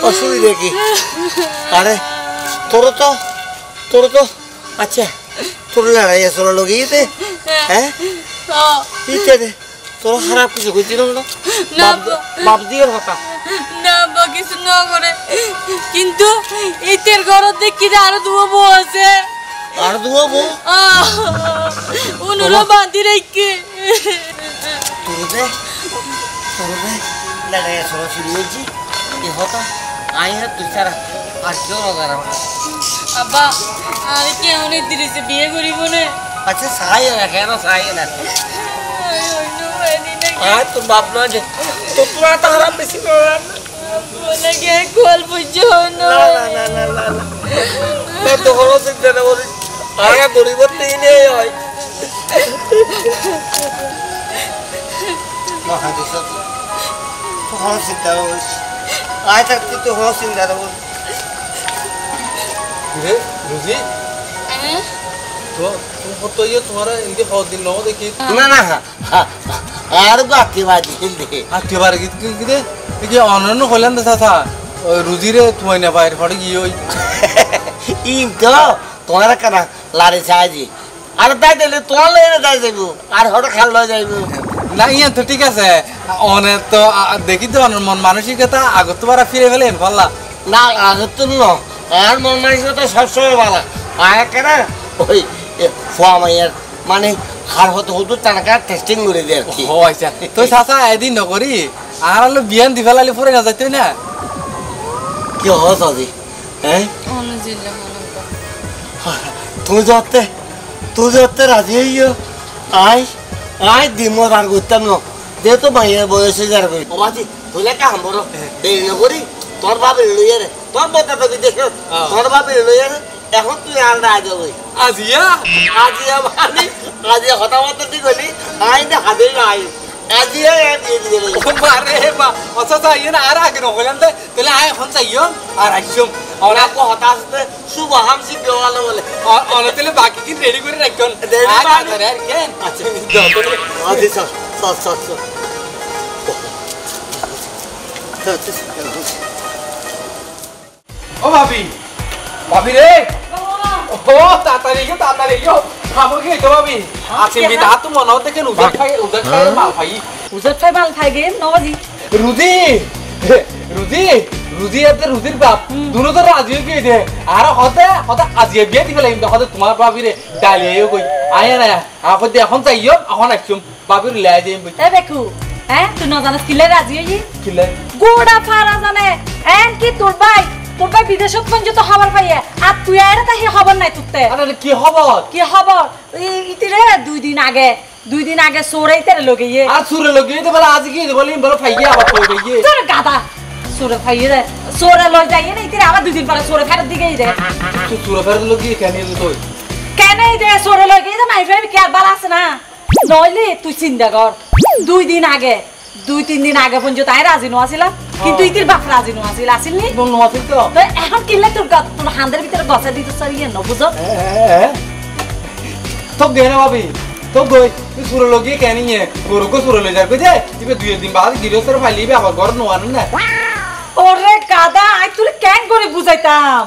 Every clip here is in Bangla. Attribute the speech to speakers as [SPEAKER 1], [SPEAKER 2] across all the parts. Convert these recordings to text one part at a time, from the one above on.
[SPEAKER 1] অসুবিধা কি? আরে তোর তো আচ্ছা তোর লড়াই আসলে লগিয়েছে হ্যাঁ ইতে রে তোর খারাপ কিছু কইছিল না বাপ দিয়ের কথা
[SPEAKER 2] না বা কিছু না করে কিন্তু ইতের ঘর দেখি আরো দুটো বউ আছে
[SPEAKER 1] আর দুটো বউ
[SPEAKER 2] উনুরা বাঁধি রেখে
[SPEAKER 1] তোরে লড়াই আসলে শুরু হয়েছি কি হতা আই না তুই ছাড়া আর কেউ না
[SPEAKER 2] আব্বা আমি কি অনেক দিয়েছে বিয়ে করিব না
[SPEAKER 1] আচ্ছা সাই না কেন সাই না আর তোর বাপ না যে তো তোরা তো খারাপ বেশি
[SPEAKER 2] বলে গে কল বুঝছো না
[SPEAKER 1] না তো হলো চিন্তা না বলি আয়া গরিবর দিনে হয় মহাদেশ তো হলো চিন্তা না বলি আয় থাকতে তো হলো চিন্তা না বলি
[SPEAKER 3] রে রুজি তো तुम तो ये तुम्हारा इनके बहुत दिन लो देखिए
[SPEAKER 1] ना ना यार बाकी बात हिंदी
[SPEAKER 3] आके बार किते ये ऑनर होलन था रुजी रे तुम्हें ना बाहर फट गई होई
[SPEAKER 1] इन तो तुम्हारा कना लारे साजी আর তাই দিলে তোর লইরে যাই যাইবো আর হঠাৎ খাল লই যাইবো
[SPEAKER 3] না ইয়া তো ঠিক আছে অনে তো দেখি তো মন মানসিকতা আগত তো বারা ফিরে ফেলেন পাল্লা
[SPEAKER 1] না আগত তো ন আর মন মানসিকতা সবসময় ভালো আয় কেন ওই ফোয়ামাইয়ার মানে হার হতে হতো টাকা টেস্টিং করে দেয় আর কি
[SPEAKER 3] ও আচ্ছা তো সাসা এদিন নকরি আর হলো বিয়ান দি ফেলালি পরে না যাইতে না
[SPEAKER 1] কি হস আজি হ্যাঁ
[SPEAKER 2] অনুজিল্লা
[SPEAKER 1] তুই যাতে রাজি হইও আই দিমো আর করতাম না যেহেতু মাইয়ের বয়সে যার করি বাবাজি তুই লেখা হাম্বর দেরি না করি তোর বাপের লইয়া রে তোর বেটা তো দেখ তোর বাপের লইয়া রে এখন তুই আনরা আজ হই
[SPEAKER 3] আজিয়া
[SPEAKER 1] মানে আজিয়া হঠাৎ ঠিক হলি আই না হাতে নাই আজিয়া দিয়ে দিলে
[SPEAKER 3] মারে বা অসা ইয়ে না আর আগে নহলেন তাহলে আয় এখন চাইও আর আইসম
[SPEAKER 1] ওরা কো হঠাৎ শুভ হামসি দেওয়ালে বলে
[SPEAKER 3] অনে তাহলে বাকি কি রেডি করে রাখুন আর কেন
[SPEAKER 1] আচ্ছা আচ্ছা সব
[SPEAKER 3] ও ভাবি রে ও তাড়াতাড়ি গো খাবো কি তো ভাবি আছে বিতা তো মনে হতে কেন উদর খাই মাল খাই
[SPEAKER 2] উজত খাই মাল খাই গে নবাজি
[SPEAKER 3] রুজি এতে রুজির বাপ দুনো তো রাজি হয়ে গিয়ে আর হতে আজিয়ে বিয়ে দিবে লাগবে হতে তোমার ভাবি রে ডালিয়ে কই আয় না আপনি এখন চাইও এখন আসুম ভাবির লাই যাই
[SPEAKER 2] এ বেকু হ্যাঁ তুই না জানিস কিলে রাজি হই
[SPEAKER 3] কিলে
[SPEAKER 2] গোড়া ফারা জানে এন কি তোর ভাই বিদেশত পর্যন্ত খবর পাইয়ে আর তুই আরে তাহি খবর নাই তুতে
[SPEAKER 3] আরে কি খবর
[SPEAKER 2] ইতিরে দুই দিন আগে সোরাইতে লগিয়ে
[SPEAKER 3] আর সুরে লগিয়ে তো বলে আজ কি বলি বলে ফাইয়ে আবার কই গইয়ে
[SPEAKER 2] তোর গাদা সোরে ফাইয়ে রে সোরে লই যাইয়ে না ইতিরে আবার দুই দিন পরে সোরে ফেরত দিকেই দে
[SPEAKER 3] তুই সুরে ফেরত লগিয়ে কেন
[SPEAKER 2] দে সোরে লগিয়ে দে মাই ভাই কি আর বালা আছে না নইলে তুই চিন্তা কর দুই তিন দিন আগে পর্যন্ত তাই রাজি নছিলাম কিন্তু ইতির বাপ রাজি আসিলনি
[SPEAKER 3] নছিল তো
[SPEAKER 2] এখন কিনলে তোর হান্দের ভিতরে গছা দিতে সারিয়ে ন বুঝো
[SPEAKER 3] তো গেনা ভাবি তো গই তুই সুরে লগিয়ে কেন নিয়ে গরুকে সুরে লই যাবে যে তুই দুই দিন বাদ গিরসের ফাইলিবে আবার ঘর নোয়ান না
[SPEAKER 2] ওরে গাদা আই তুই কেন করে বুঝাইতাম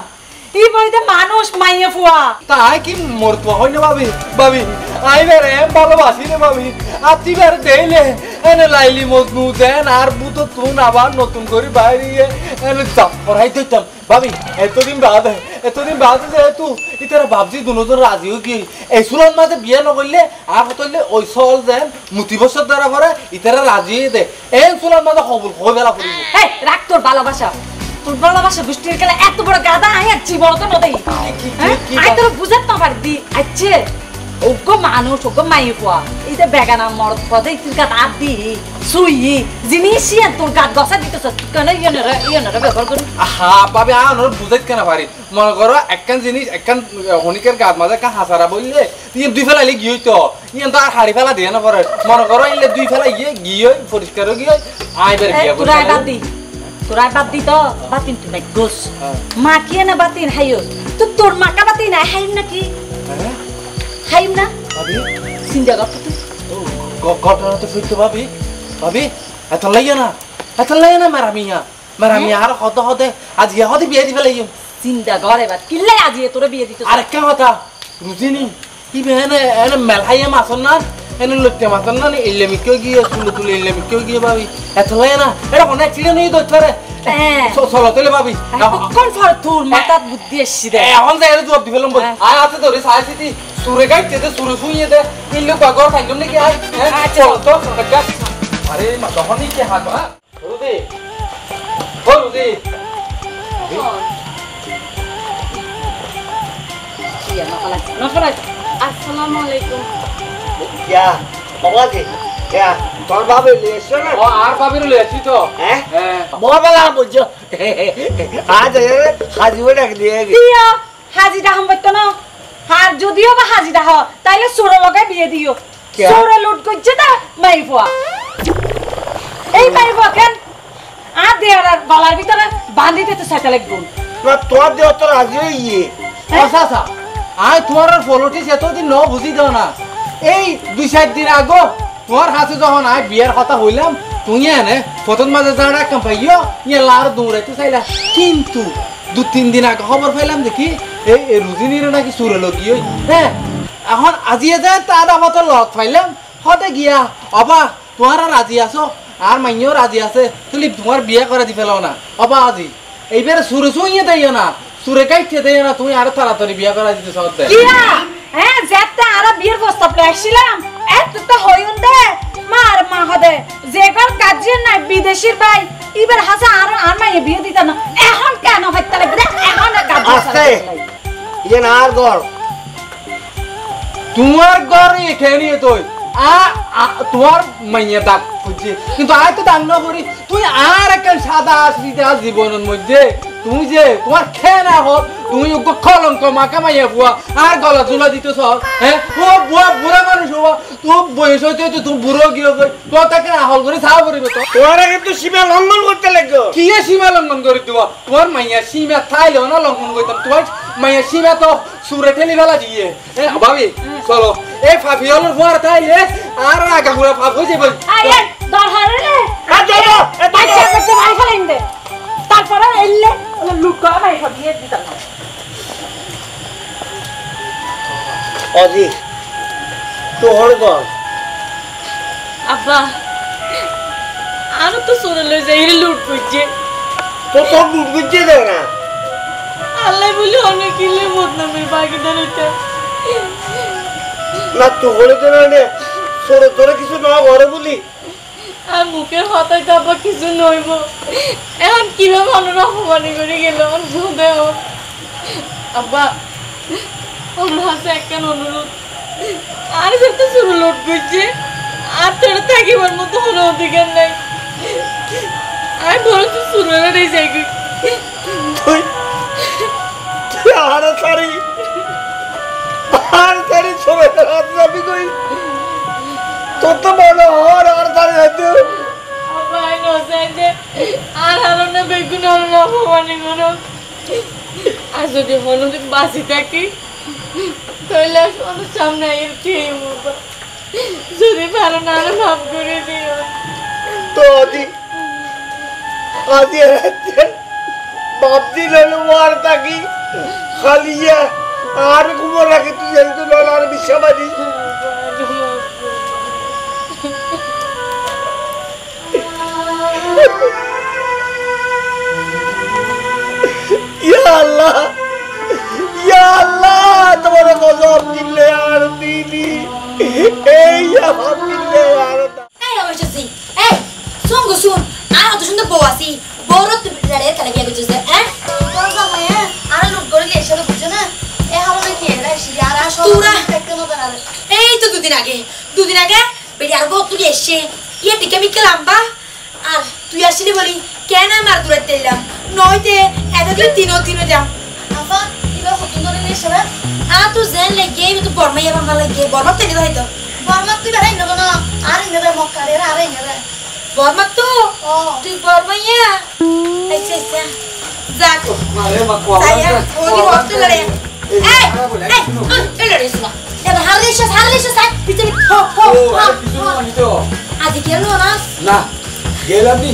[SPEAKER 2] ই বইতে মানুষ মাইয়া ফুয়া
[SPEAKER 3] তাই কি মরতো হয় না ভাবি আই রে ভালোবাসি রে ভাবি আর তুই বের দেইলে এনে লাইলি মজনু দেন আর বুতো তুন আবার নতুন করে বাইরে এনে চাপ করাই দিতাম ভাবি এতদিন বাদ যেহেতু ইতারা ভাবছি দুজন রাজি হয়ে গিয়ে এই সুলন মাঝে বিয়ে নকরলে আর হতলে ওই সল দেন মুতি বছর দ্বারা পরে ইতারা রাজি দে এই সুলন মাঝে কবুল হয়ে বেলা পড়িব
[SPEAKER 2] এই রাখ তোর ভালোবাসা গোষ্ঠীর গেলে এত বড় গাদা আই আর জীবন তো নদেই আই তোর বুঝাত না পারদি আচ্ছা ওগো মানুষ ওগো মাই ফুয়া এই যে বেগানা মরদ পদে ইতির গাত আপ দি সুই জিনিস তোর গাত গসা দিতেছ কেন ইয়নরে ব্যবহার করি
[SPEAKER 3] হা পাবে আনোর বুঝাইত কেন পারি মনে করো একখান জিনিস একখান হনিকের গাত মাঝে একটা হাসারা বললে ইয়ে দুই ফেলাইলে গিয়ে তো ইয়ে তো আর হাড়ি ফেলা দিয়ে না পরে মনে করো ইলে দুই ফেলা গিয়ে পরিষ্কার গিয়ে আইবার গিয়ে
[SPEAKER 2] তোরাই বাদ দি তো বাতিন তুমি গোস মা কি না বাতিন হাইও তো তোর মাকা বাতিন হাইম নাকি হাইম না
[SPEAKER 3] ভাবি
[SPEAKER 2] সিনজা গপ তুই
[SPEAKER 3] ঘটনা তো সত্য ভাবি এত লাইয়া না মারা মিয়া মানে আমি আর কত হতে আজ ইয়া হতে বিয়ে দিবে লাগিও
[SPEAKER 2] চিন্তা কর এবার কিল্লাই আজি তোরে বিয়ে দিতে
[SPEAKER 3] আর একটা কথা রুজিনি কি বেনে এনে মেলহাইয়া মাছন না এনে লুটতে মাছন না ইল্লে মিকেও গিয়ে তুলে ইল্লে মিকেও গিয়ে ভাবি এত লাগে না এটা কোন অ্যাক্সিডেন্ট হয়ে দইতে পারে চলো তাহলে ভাবি
[SPEAKER 2] কোন ফর তোর মাথাত বুদ্ধি এসছি দে
[SPEAKER 3] এখন যাই জবাব দিবেলাম বল আয় আছে ধরে সাইছিতি সুরে গাইতে দে সুরে শুইয়ে দে ইল্লে কাগর থাকলাম নাকি আয় চলো তো আরে মা তখনই কি হাত হ্যাঁ রুদি ও রুদি
[SPEAKER 2] আসসালামু আলাইকুম
[SPEAKER 1] क्या बाबा जी क्या তোর বাবা এসেছে না
[SPEAKER 3] ও আর বাবির লইছি তো
[SPEAKER 1] হ্যাঁ
[SPEAKER 3] হ্যাঁ
[SPEAKER 1] মোবাইল বুঝছো আজ হাজি ডাক দিয়ে
[SPEAKER 2] দিয়া হাজিটা হাম বইতো না আর যদিও বা হাজিটা হ তাইলে সুরে লগাই বিয়ে দিও সুরে লুট করছে তা মাইফুয়া এই মাইফুয়া কেন আর দেয়ার গলার ভিতরে বাঁধিতে তো সেটা লাগবে
[SPEAKER 1] না তোর দেহ তো রাজি হইয়ে
[SPEAKER 3] আচ্ছা আচ্ছা আয় তোমার ফলোটিস এতদিন ন বুঝি দাও না এই 2-4 দিন আগে তোমার হাতে যখন আয় বিয়ের কথা হইলাম তুই এনে প্রথম মাঝে যারা কাম পাইও ইয়ে লার দৌড়াইতে চাইলা কিন্তু 2-3 দিন আগে খবর পাইলাম দেখি এই রুজিনির নাকি সুরে লগিয়ে হ্যাঁ এখন আজিয়ে যায় তার আবার লগ পাইলাম হতে গিয়া অবা তোমার রাজি আছো আর মাইও রাজি আছে তুই তোমার বিয়ে করে দি ফেলাও না অবা আজি এইবারে সুরে শুইয়ে দেয় না সুরে কাইতে দেয় না তুমি আরো তাড়াতাড়ি বিয়ে করা দিতে সব দেয়
[SPEAKER 2] কিয়া হ্যাঁ যেতে আর বিয়ের প্রস্তাব আসছিলাম এত তো হইউন দে মার মা হদে যেগর কাজে না বিদেশির ভাই এবার হাসা আর মাইয়ে বিয়ে দিতা না এখন কেন হইতে লাগবে এখন কাজ
[SPEAKER 1] আস্তে ইয়ে না আর গর
[SPEAKER 3] তোমার ঘরে এখানে তুই তোমার মাইয়া ডাক খুঁজছে কিন্তু আয় তো দান না করি তুই আর একটা সাদা আসবিতে জীবনের মধ্যে তুমি যে তোমার খেয়ে না হোক তুমি কলঙ্ক মাকা মাইয়া বুয়া আর গলা ঝুলা দিতেছ হ্যাঁ ও বুয়া বুড়া মানুষ হওয়া তোর বয়স হইতে তুমি বুড়ো গিয়ে তোর তাকে আহল করে ছাড়া পড়িবে তো
[SPEAKER 1] তোরা কিন্তু সীমা লঙ্ঘন করতে লাগলো
[SPEAKER 3] কি সীমা লঙ্ঘন করে দেবো তোমার মাইয়া সীমা থাইলেও না লঙ্ঘন করতাম তোমার মাইয়া সীমা তো সুরে ঠেলি ফেলা দিয়ে ভাবি চলো এই ফাফি হল ফুয়ার তাইলে আর আগা ঘুরে ফাফ হয়ে যাবে
[SPEAKER 2] তারপরে এলে লুকা ভাই দিয়ে দিতাম
[SPEAKER 1] অজি তোর গর
[SPEAKER 4] আব্বা আরো তো সোনা লই যাই লুট করছে
[SPEAKER 1] তো তোর লুট করছে দেয় না
[SPEAKER 4] আল্লাহ বলি অনেক ইলে বদনামের ভাগিদার হইতে
[SPEAKER 1] না তোরে তো না তোরে তোরে কিছু না ঘরে বলি
[SPEAKER 4] আর মুখের হতায় তো আব্বা কিছু নইব এখন কিভাবে অন্য অপমানি করে গেল দেহ আব্বা আমার হাতে একখান অনুরোধ আর যাতে শুরু লোড করছে আর তোরা থাকিবার মতো কোনো অধিকার নাই আর বড় তো শুরু হয়ে যাই
[SPEAKER 1] আর সারি সবাই হাত যাবি কই তোর তো বলো আর সারি হাতে
[SPEAKER 4] ভাই নসাইতে আর হারনে বেগুন হলো অপমানি করো আর যদি হলুদ বাসি থাকি তাহলে ওদের সামনে এর খেয়ে মরবো যদি ভালো না হলে মাফ করে দিও
[SPEAKER 1] তো আদি বাপ দিল মার থাকি খালিয়া আর কুমোর রাখে তুই যেহেতু নল আর বিশ্বাবাদী আল্লাহ তোমার গজব দিলে আর দিদি এই আমার দিলে আর
[SPEAKER 5] এই অবশ্যই এই সঙ্গ শুন আর অত সুন্দর বউ আছি বউর তুই লড়াই কালে বিয়ে করছিস হ্যাঁ তোর বাবা আর লোক করে এসে তো বুঝছো না এ হামলে কি এরা শিয়ার আর সব দেখতে মতো না এই তো দুদিন আগে বেড়ি আর বউ তুই এসে ইয়ে টিকে মিকে লাম্বা আর তুই আসিনি বলি কেন আমার দূরে তেলাম নইতে এতদিন তিনো যাম আপা এবার কত ধরে এসে না আর তুই জেন লাগে তো বর্মাইয়া বাংলা লাগে বর্মা থেকে হয়তো বর্মা তুই বেড়াই না না আর ইনরে মক্কারে আর ইনরে বর্মা তো তুই বর্মাইয়া আচ্ছা যাক
[SPEAKER 3] আরে মা কোয়া
[SPEAKER 5] সায়া ওদি বর্ত লড়ে এই লড়ে শুনা এবার হারলিশ সাই পিছে হো
[SPEAKER 3] কিছু মানি তো
[SPEAKER 5] আজ কেন না
[SPEAKER 3] না গেলাম নি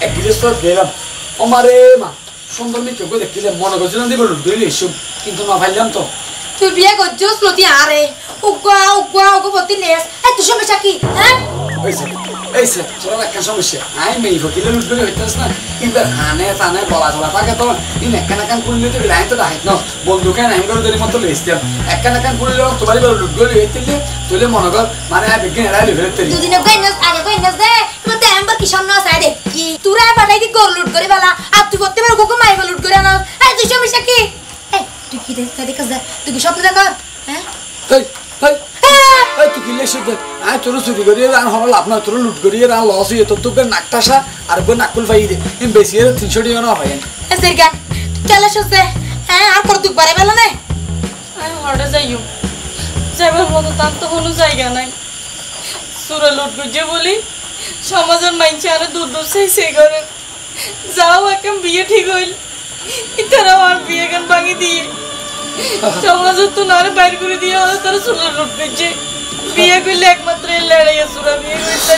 [SPEAKER 3] এক বিদেশ তো গেলাম আমারে মা সুন্দর মিকে কই দেখিলে মনে করছিলাম দিব লুটগলি এসব কিন্তু না পাইলাম তো
[SPEAKER 5] তুই বিয়ে করছিস লতি আরে উগা বতি লেস তুই সমস্যা কি হ্যাঁ
[SPEAKER 3] এই স্যার তোর একটা সমস্যা আই মেয়ে ফকিলে লুটগলি হইতাস না এবার হানে টানে বলা চলা থাকে তো ইন একখানা করলে তো লাইন তো ডাইট না বন্ধুকে নাই করে দেরি মতো লেস্তাম একখানা করলে তোমারই বড় লুটগলি হইতিলে তুইলে মনে কর মানে বিজ্ঞান এরাই লিখে তেলি
[SPEAKER 5] দুদিনে কইনাস আগে কইনাস দে তুমি তো এমবার কি সামনে আছে দেখি তুরা বানাই দি গর লুট করে বালা আর তুই করতে পারো কোকো মাই লুট করে না তুই সমস্যা কি তুই কি দেখাস তুই কি স্বপ্ন দেখ হ্যাঁ
[SPEAKER 3] তুই কিলে শুধু আয় তোর চুরি করিয়ে রান হল আপনার তোর লুট করিয়ে রান লস হয়ে তোর তোকে নাকটাসা আর নাকুল পাই দে বেশি 300 টাকা না পাই
[SPEAKER 5] এসের গান চলে শুনছে হ্যাঁ আর কত দুঃখ বাড়ে বেলা না
[SPEAKER 4] আমি হঠাৎ যাইও যাইবার মতো তার তো কোনো জায়গা নাই সুরা লুট গুজে বলি সমাজের মাইনছে আরো দূর দূর সেই করে যাও একদম বিয়ে ঠিক হইল তারা আমার বিয়ে গান ভাঙি দিয়ে সমাজের তো নারে বাইর করে দিয়ে তারা সুরা লুট গুজে বিয়ে করলে একমাত্র লড়াইয়া সুরা বিয়ে করতে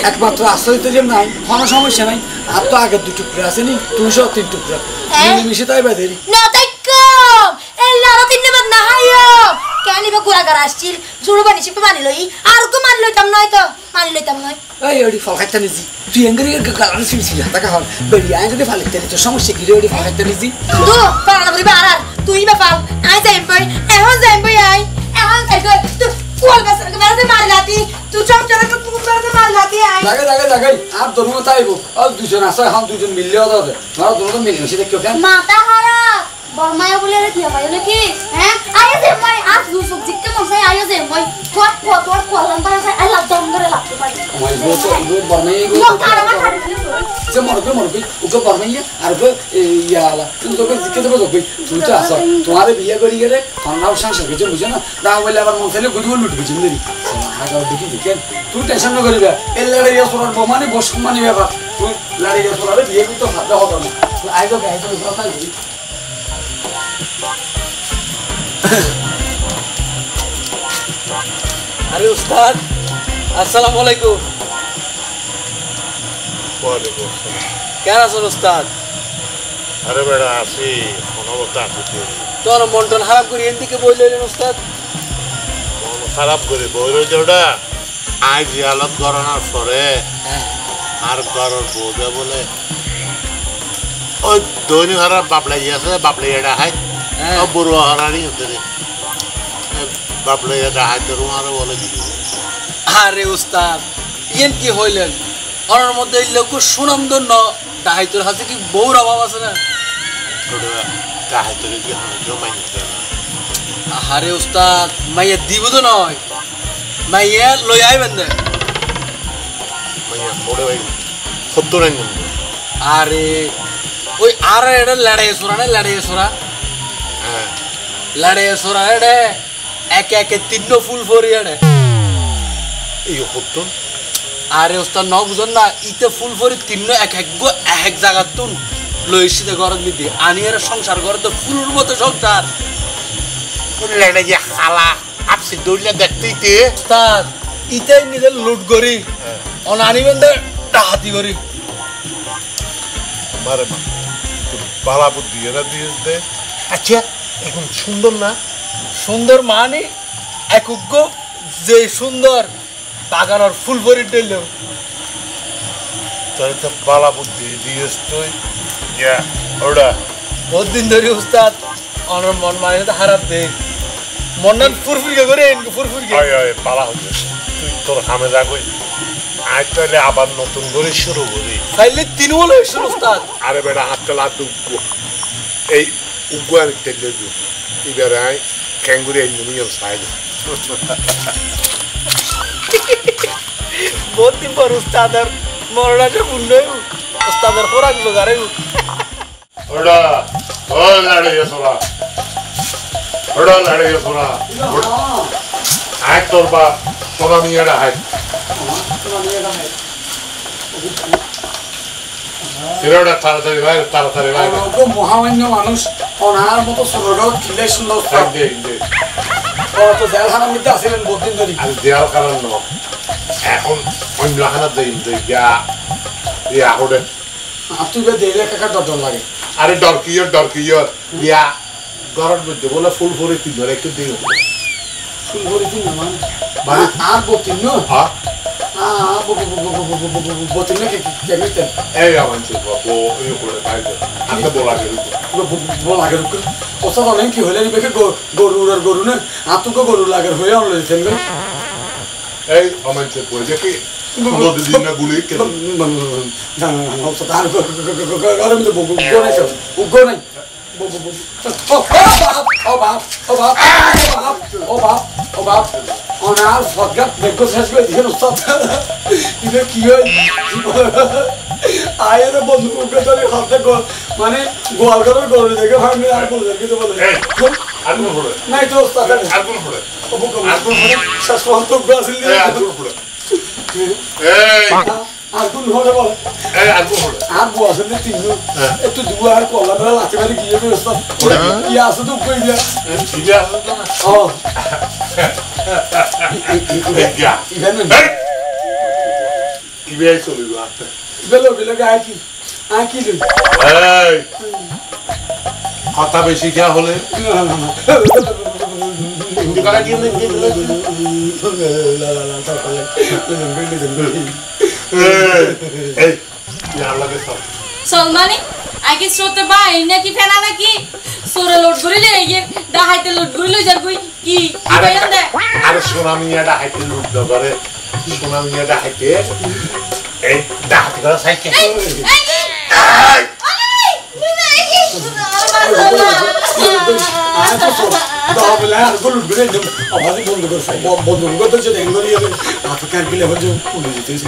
[SPEAKER 3] একমাত্র আশ্রয় তো যে নাই কোনো সমস্যা নাই আর তো আগের 2 টুকরা আছে নি 203 টুকরা মিশে তাই বাদেরি
[SPEAKER 5] না তাই কম এই লারা তিন বাদ না হাইও কেন বা গুড়া গার আসছিল জুড়ো বানি শিপে মানি লই আর কো মানি লইতাম নয় তো মানি লইতাম নয়
[SPEAKER 3] এই ওডি ফল খাইতে নিছি তুই এঙ্গরি গালার সিলছিল টাকা হল বেড়ি আঙ্গরি ফালিতে তো সমস্যা কি রে ওডি ফল খাইতে নিছি
[SPEAKER 5] তো পারা বলি আর তুই বা পাল আই যাইম বই এখন যাইম বই আই এখন যাই তুই কোল বাসর কে বাসে মার লাতি তুই চম চরে কে পুকুর বাসে মার লাতি আই
[SPEAKER 3] লাগে আর দরুন তাইবো আর দুজন আছে এখন দুজন মিললে হবে না দরুন মিললে মিশে দেখো কেন
[SPEAKER 5] মাথা হারা বরমায়া বলে রে কি হয় নাকি হ্যাঁ আইয়া যে মই আজ দুসুক জিকে মসাই আইয়া যে মই তোর কোলাম পারে আই লাভ দম করে লাভ পারি
[SPEAKER 3] ওই গো বরমাই গো যে মরবে ওকে বরমাই আর গো ইয়ালা তুমি তো জিকে দেবো তো তুই তো আসো তোমারে বিয়ে করি গেলে খানাও সংসার কিছু বুঝো না দাও বলে আবার মন ফেলে গুড়ি লুট বুঝিন দেরি আগা দেখি দেখেন তুই টেনশন না করিবা এই লড়াইয়া সোনার বমানি বস মানি ব্যাপার তুই লড়াইয়া সোনারে বিয়ে করতে ফায়দা হবে না আইগো গাইতো কথা বলি
[SPEAKER 6] আরে উস্তাদ আসসালামু আলাইকুম
[SPEAKER 7] ওয়ালাইকুম
[SPEAKER 6] কেন আছেন উস্তাদ
[SPEAKER 7] আরে বেড়া আছি অনবরত আছি
[SPEAKER 6] তোর মন টন খারাপ করি এদিকে বইলেন উস্তাদ
[SPEAKER 7] মন খারাপ করে বইরে ওটা আজ আলত গড়ানোর পরে আর গড়র বোঝা বলে ওই দৈনিক হারার বাপলাই আছে বাপলাই এটা হাই বড় হারানি হতে রে বাপলাই এটা হাই তোর আরো বলে দিবি
[SPEAKER 6] আরে উস্তাদ ইয়েন কি হইলেন ওর মধ্যে এই লোক সুনামধন্য ডাহাইতোর হাতে কি বউর অভাব আছে না
[SPEAKER 7] ওটা কাহাই তোর কি হানো মাইনে
[SPEAKER 6] আরে উস্তাদ মাইয়া দিব তো নয় মাইয়া লই আইবেন না
[SPEAKER 7] মাইয়া পড়ে ভাই 70 আইন
[SPEAKER 6] আরে ওই আর এটা লড়াই সোরা
[SPEAKER 7] হ্যাঁ
[SPEAKER 6] লড়াই সোরা এটা একে 3 ফুল ফরি এটা
[SPEAKER 7] এই 70
[SPEAKER 6] আরে ওস্তাদ ন বুঝন না ইতে ফুল ফরি 3 এক জায়গা তুন লইছি দে ঘর দিদি আনি এর সংসার করে তো ফুলুর মতো সংসার
[SPEAKER 7] লেড়ে যে খালা আপসি দৌড়লে দেখতেইতে
[SPEAKER 6] উস্তাদ ইতে নিজে লুট করি অনানিবেন দে ডাহাতি করি
[SPEAKER 7] মারে মা বালা বুদ্ধি এরা দিয়ে দে আচ্ছা এখন সুন্দর না
[SPEAKER 6] সুন্দর মানে একুগ্য যে সুন্দর বাগানোর ফুল ফরি ডেল
[SPEAKER 7] তাহলে তো বালা বুদ্ধি দিয়েস তুই ইয়া ওটা
[SPEAKER 6] বহুত দিন ধরে উস্তাদ অনর মন মানে তো খারাপ দে মনন ফুরফুরকে করে এনকে ফুরফুরকে
[SPEAKER 7] আয় আয় বালা হচ্ছে তুই তোর হামে রাখই আজ তাহলে আবার নতুন করে শুরু করি
[SPEAKER 6] চাইলে 3 বলে শুরু উস্তাদ
[SPEAKER 7] আরে বেটা হাতটা লাটু এই উগুয়ার তেলে দু এবারে আয় ক্যাঙ্গুরি এই নিয়ম সাইড
[SPEAKER 6] বহুত দিন পর উস্তাদের মরণাটা পূর্ণ উস্তাদের খোরাক লোগারে
[SPEAKER 7] ওটা ও লড়ে সোলা আয় তোর বা সোনা মিয়াটা হায় এরা তাড়াতাড়ি ভাই
[SPEAKER 3] মহামান্য মানুষ অনার মতো সুরগাঁও কিলে সুন্দর তো জেলখানার মধ্যে আসিলেন বহুদিন ধরে
[SPEAKER 7] আর দেওয়ার কারণ ন এখন অন্য হানা দেই গিয়া এই আহরে
[SPEAKER 3] তুই দিলে কাকা ডর লাগে
[SPEAKER 7] আরে ডর কিয়র ইয়া গরম মধ্যে বলে ফুল ফুরে তিন ধরে একটু দিও
[SPEAKER 3] ফুল করে দিন না মানে আর বতিন না
[SPEAKER 7] হ্যাঁ
[SPEAKER 3] বতিন না কেমিতে
[SPEAKER 7] এই আমার ছোট বাবু এই করে পাইবে আনতে বলা গেল
[SPEAKER 3] বল আগের ওসব অনেক কি হলে নিবে গরু না আতুকে গরু লাগার হয়ে আনলো দিতেন
[SPEAKER 7] এই আমার ছোট বই দেখি দিন না গুলি কে
[SPEAKER 3] গরম তো উগ্র নাই অনার সরকার দেখো শেষ করে দিয়ে এটা কি হয় আয়ের বন্ধু মুখে ধরে হাতে মানে গোয়াল ঘরের গরু দেখে ভাঙবে আর বলে কিন্তু বলে নাই তো শেষ পর্যন্ত আসিল আর কোন হলে বল আর বসে না তিন একটু দুয়ার কলা মেলা লাচে বাড়ি গিয়ে ব্যবস্থা কি আছে তো কই দিয়া ও বেলো গায় কি কি
[SPEAKER 7] কথা বেশি খেয়া হলে
[SPEAKER 4] সলমানি আগে শ্রোতে বাই নাকি ফেনা নাকি সোরে লোড করে লে গিয়ে ডাহাইতে লোড করে লই যার কই কি কইন দে
[SPEAKER 7] আরে সোনা মিয়া ডাহাইতে লোড না করে সোনা মিয়া ডাহাইতে এই ডাহাইতে করে সাইকেল
[SPEAKER 3] বন্ধু করছে বন্ধু করতে দেখলো আপনি কার গেলে হচ্ছে পুলিশ দিতেছি